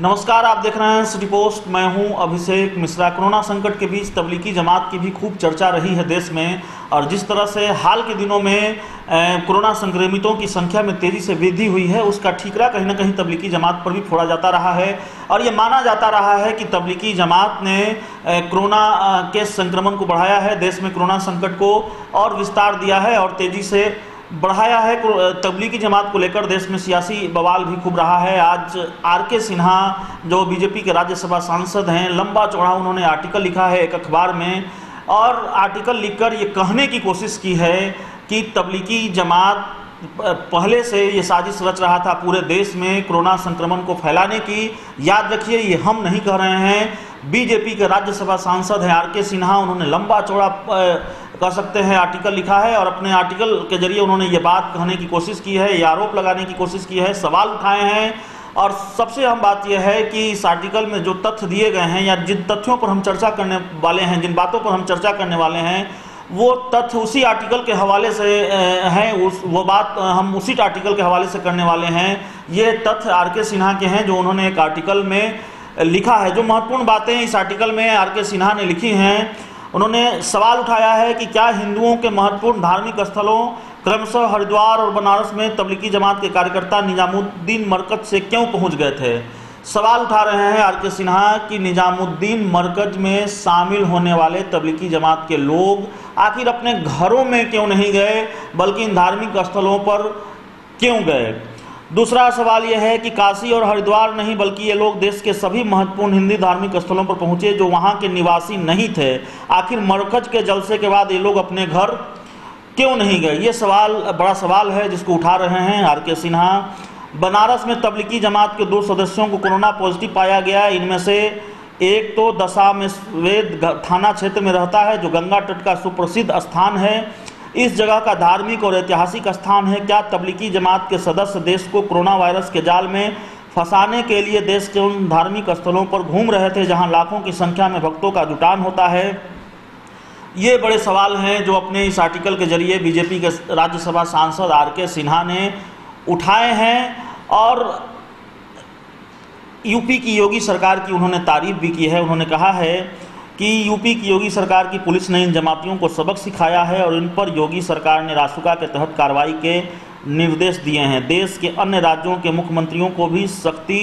नमस्कार, आप देख रहे हैं सिटी पोस्ट। मैं हूं अभिषेक मिश्रा। कोरोना संकट के बीच तबलीगी जमात की भी खूब चर्चा रही है देश में, और जिस तरह से हाल के दिनों में कोरोना संक्रमितों की संख्या में तेज़ी से वृद्धि हुई है, उसका ठीकरा कहीं ना कहीं तबलीगी जमात पर भी फोड़ा जाता रहा है। और ये माना जाता रहा है कि तबलीगी जमात ने कोरोना के संक्रमण को बढ़ाया है, देश में कोरोना संकट को और विस्तार दिया है और तेज़ी से बढ़ाया है। तबलीगी जमात को लेकर देश में सियासी बवाल भी खूब रहा है। आज आर.के. सिन्हा जो बीजेपी के राज्यसभा सांसद हैं, लंबा चौड़ा उन्होंने आर्टिकल लिखा है एक अखबार में, और आर्टिकल लिखकर ये कहने की कोशिश की है कि तबलीगी जमात पहले से ये साजिश रच रहा था पूरे देश में कोरोना संक्रमण को फैलाने की। याद रखिए, ये हम नहीं कह रहे हैं, बीजेपी के राज्यसभा सांसद हैं आर.के. सिन्हा, उन्होंने लंबा चौड़ा कह सकते हैं आर्टिकल लिखा है, और अपने आर्टिकल के जरिए उन्होंने ये बात कहने की कोशिश की है, ये आरोप लगाने की कोशिश की है, सवाल उठाए हैं। और सबसे अहम बात यह है कि इस आर्टिकल में जो तथ्य दिए गए हैं, या जिन तथ्यों पर हम चर्चा करने वाले हैं, जिन बातों पर हम चर्चा करने वाले हैं, वो तथ्य उसी आर्टिकल के हवाले से हैं, वो बात हम उसी आर्टिकल के हवाले से करने वाले हैं। ये तथ्य आर.के. सिन्हा के हैं जो उन्होंने एक आर्टिकल में लिखा है। जो महत्वपूर्ण बातें इस आर्टिकल में आर.के. सिन्हा ने लिखी हैं, उन्होंने सवाल उठाया है कि क्या हिंदुओं के महत्वपूर्ण धार्मिक स्थलों क्रमशः हरिद्वार और बनारस में तबलीगी जमात के कार्यकर्ता निजामुद्दीन मरकज से क्यों पहुंच गए थे। सवाल उठा रहे हैं आर.के. सिन्हा कि निजामुद्दीन मरकज में शामिल होने वाले तबलीगी जमात के लोग आखिर अपने घरों में क्यों नहीं गए, बल्कि इन धार्मिक स्थलों पर क्यों गए। दूसरा सवाल यह है कि काशी और हरिद्वार नहीं, बल्कि ये लोग देश के सभी महत्वपूर्ण हिंदी धार्मिक स्थलों पर पहुंचे जो वहां के निवासी नहीं थे। आखिर मरकज के जलसे के बाद ये लोग अपने घर क्यों नहीं गए। ये सवाल बड़ा सवाल है जिसको उठा रहे हैं आर.के. सिन्हा। बनारस में तबलीगी जमात के 2 सदस्यों को कोरोना पॉजिटिव पाया गया। इनमें से एक तो दशामेश्वेद थाना क्षेत्र में रहता है, जो गंगा तट का सुप्रसिद्ध स्थान है। इस जगह का धार्मिक और ऐतिहासिक स्थान है। क्या तबलीगी जमात के सदस्य देश को कोरोना वायरस के जाल में फंसाने के लिए देश के उन धार्मिक स्थलों पर घूम रहे थे जहां लाखों की संख्या में भक्तों का जुटान होता है। ये बड़े सवाल हैं जो अपने इस आर्टिकल के जरिए बीजेपी के राज्यसभा सांसद आर.के. सिन्हा ने उठाए हैं, और यूपी की योगी सरकार की उन्होंने तारीफ भी की है। उन्होंने कहा है कि यूपी की योगी सरकार की पुलिस ने इन जमातियों को सबक सिखाया है और इन पर योगी सरकार ने रासुका के तहत कार्रवाई के निर्देश दिए हैं। देश के अन्य राज्यों के मुख्यमंत्रियों को भी सख्ती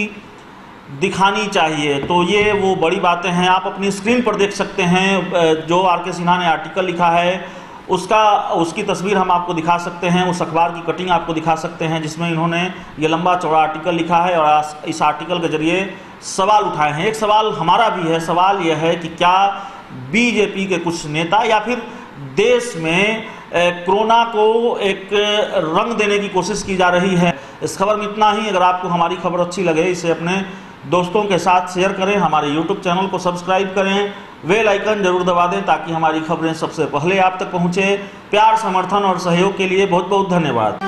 दिखानी चाहिए। तो ये वो बड़ी बातें हैं, आप अपनी स्क्रीन पर देख सकते हैं। जो आर.के. सिन्हा ने आर्टिकल लिखा है उसकी तस्वीर हम आपको दिखा सकते हैं, उस अखबार की कटिंग आपको दिखा सकते हैं जिसमें इन्होंने ये लंबा चौड़ा आर्टिकल लिखा है और इस आर्टिकल के जरिए सवाल उठाए हैं। एक सवाल हमारा भी है, सवाल यह है कि क्या बीजेपी के कुछ नेता या फिर देश में कोरोना को एक रंग देने की कोशिश की जा रही है। इस खबर में इतना ही। अगर आपको हमारी खबर अच्छी लगे, इसे अपने दोस्तों के साथ शेयर करें, हमारे यूट्यूब चैनल को सब्सक्राइब करें, बेल आइकन जरूर दबा दें ताकि हमारी खबरें सबसे पहले आप तक पहुंचे। प्यार, समर्थन और सहयोग के लिए बहुत बहुत धन्यवाद।